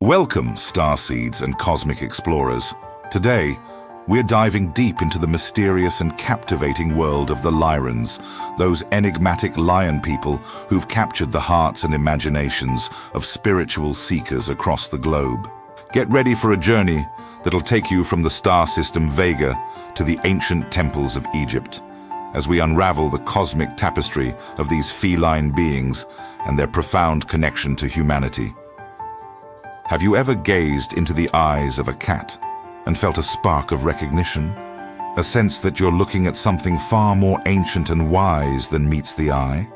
Welcome, starseeds and cosmic explorers. Today, we're diving deep into the mysterious and captivating world of the Lyrans, those enigmatic lion people who've captured the hearts and imaginations of spiritual seekers across the globe. Get ready for a journey that'll take you from the star system Vega to the ancient temples of Egypt, as we unravel the cosmic tapestry of these feline beings and their profound connection to humanity. Have you ever gazed into the eyes of a cat and felt a spark of recognition? A sense that you're looking at something far more ancient and wise than meets the eye?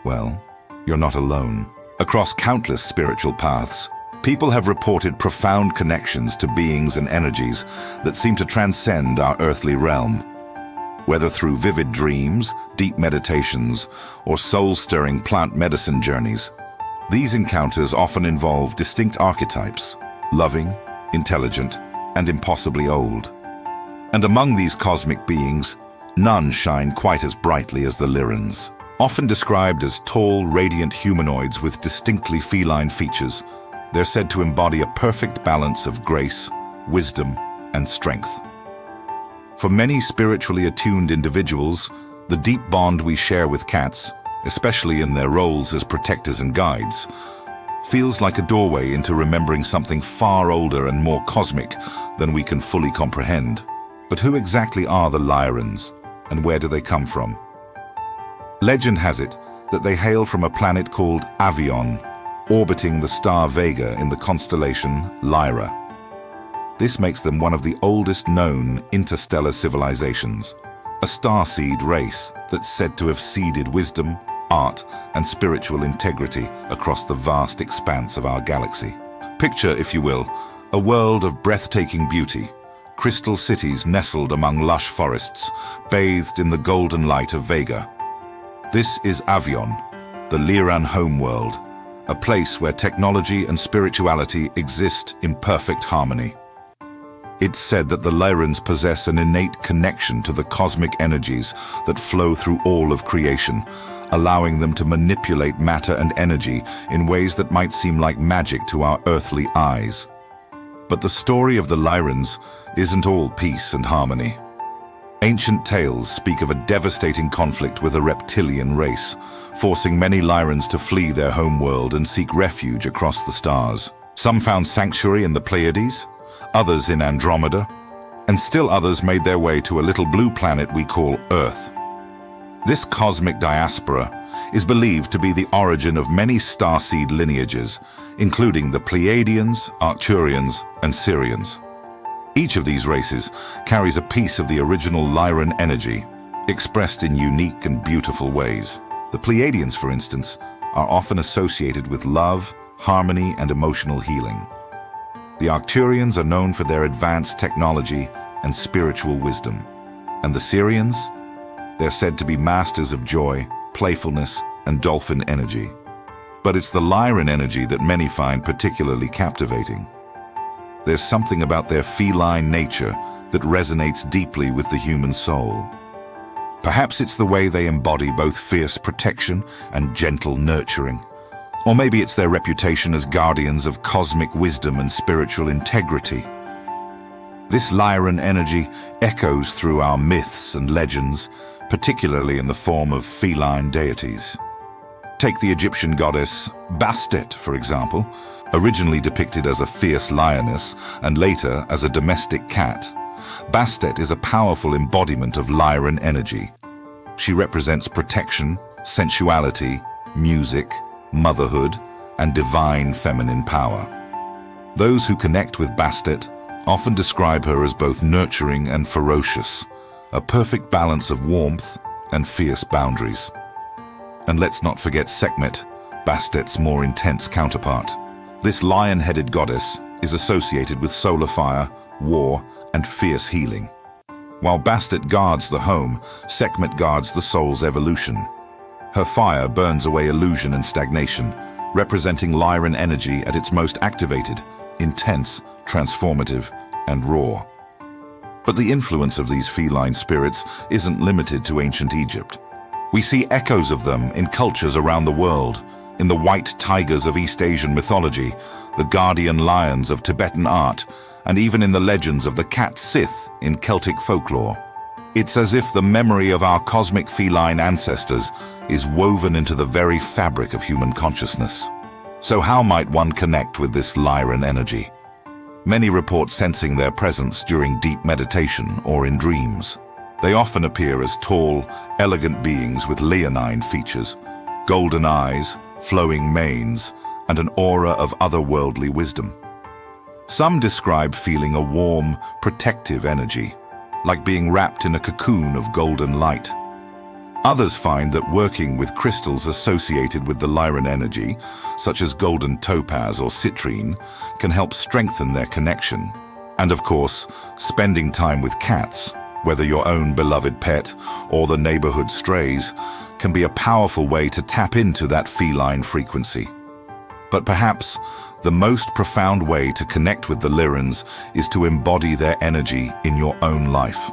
Well, you're not alone. Across countless spiritual paths, people have reported profound connections to beings and energies that seem to transcend our earthly realm. Whether through vivid dreams, deep meditations, or soul-stirring plant medicine journeys, these encounters often involve distinct archetypes: loving, intelligent, and impossibly old. And among these cosmic beings, none shine quite as brightly as the Lyrans. Often described as tall, radiant humanoids with distinctly feline features, they're said to embody a perfect balance of grace, wisdom, and strength. For many spiritually attuned individuals, the deep bond we share with cats, especially in their roles as protectors and guides, feels like a doorway into remembering something far older and more cosmic than we can fully comprehend. But who exactly are the Lyrans, and where do they come from? Legend has it that they hail from a planet called Avion, orbiting the star Vega in the constellation Lyra. This makes them one of the oldest known interstellar civilizations, a starseed race that's said to have seeded wisdom, art, and spiritual integrity across the vast expanse of our galaxy. Picture, if you will, a world of breathtaking beauty, crystal cities nestled among lush forests, bathed in the golden light of Vega. This is Avion, the Lyran homeworld, a place where technology and spirituality exist in perfect harmony. It's said that the Lyrans possess an innate connection to the cosmic energies that flow through all of creation, allowing them to manipulate matter and energy in ways that might seem like magic to our earthly eyes. But the story of the Lyrans isn't all peace and harmony. Ancient tales speak of a devastating conflict with a reptilian race, forcing many Lyrans to flee their homeworld and seek refuge across the stars. Some found sanctuary in the Pleiades, others in Andromeda, and still others made their way to a little blue planet we call Earth. This cosmic diaspora is believed to be the origin of many starseed lineages, including the Pleiadians, Arcturians, and Sirians. Each of these races carries a piece of the original Lyran energy, expressed in unique and beautiful ways. The Pleiadians, for instance, are often associated with love, harmony, and emotional healing. The Arcturians are known for their advanced technology and spiritual wisdom. And the Sirians? They're said to be masters of joy, playfulness, and dolphin energy. But it's the Lyran energy that many find particularly captivating. There's something about their feline nature that resonates deeply with the human soul. Perhaps it's the way they embody both fierce protection and gentle nurturing. Or maybe it's their reputation as guardians of cosmic wisdom and spiritual integrity. This Lyran energy echoes through our myths and legends, particularly in the form of feline deities. Take the Egyptian goddess Bastet, for example, originally depicted as a fierce lioness and later as a domestic cat. Bastet is a powerful embodiment of Lyran energy. She represents protection, sensuality, music, motherhood, and divine feminine power. Those who connect with Bastet often describe her as both nurturing and ferocious, a perfect balance of warmth and fierce boundaries. And let's not forget Sekhmet, Bastet's more intense counterpart. This lion-headed goddess is associated with solar fire, war, and fierce healing. While Bastet guards the home, Sekhmet guards the soul's evolution. Her fire burns away illusion and stagnation, representing Lyran energy at its most activated, intense, transformative, and raw. But the influence of these feline spirits isn't limited to ancient Egypt. We see echoes of them in cultures around the world, in the white tigers of East Asian mythology, the guardian lions of Tibetan art, and even in the legends of the cat Sith in Celtic folklore. It's as if the memory of our cosmic feline ancestors is woven into the very fabric of human consciousness. So how might one connect with this Lyran energy? Many report sensing their presence during deep meditation or in dreams. They often appear as tall, elegant beings with leonine features, golden eyes, flowing manes, and an aura of otherworldly wisdom. Some describe feeling a warm, protective energy, like being wrapped in a cocoon of golden light. Others find that working with crystals associated with the Lyran energy, such as golden topaz or citrine, can help strengthen their connection. And of course, spending time with cats, whether your own beloved pet or the neighborhood strays, can be a powerful way to tap into that feline frequency. But perhaps the most profound way to connect with the Lyrans is to embody their energy in your own life.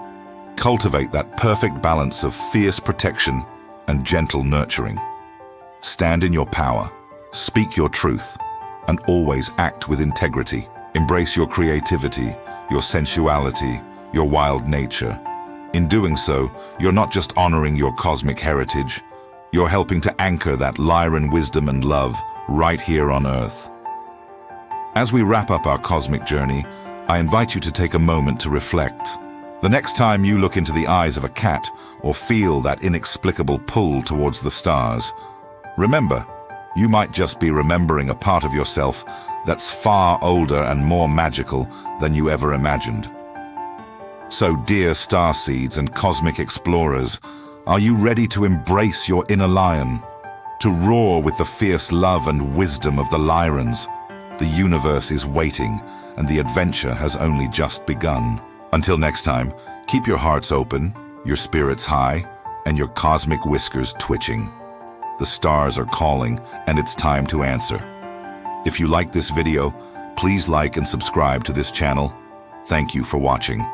Cultivate that perfect balance of fierce protection and gentle nurturing. Stand in your power, speak your truth, and always act with integrity. Embrace your creativity, your sensuality, your wild nature. In doing so, you're not just honoring your cosmic heritage, you're helping to anchor that Lyran wisdom and love right here on Earth. As we wrap up our cosmic journey, I invite you to take a moment to reflect. The next time you look into the eyes of a cat or feel that inexplicable pull towards the stars, remember, you might just be remembering a part of yourself that's far older and more magical than you ever imagined. So, dear starseeds and cosmic explorers, are you ready to embrace your inner lion? To roar with the fierce love and wisdom of the Lyrans? The universe is waiting, and the adventure has only just begun. Until next time, keep your hearts open, your spirits high, and your cosmic whiskers twitching. The stars are calling, and it's time to answer. If you like this video, please like and subscribe to this channel. Thank you for watching.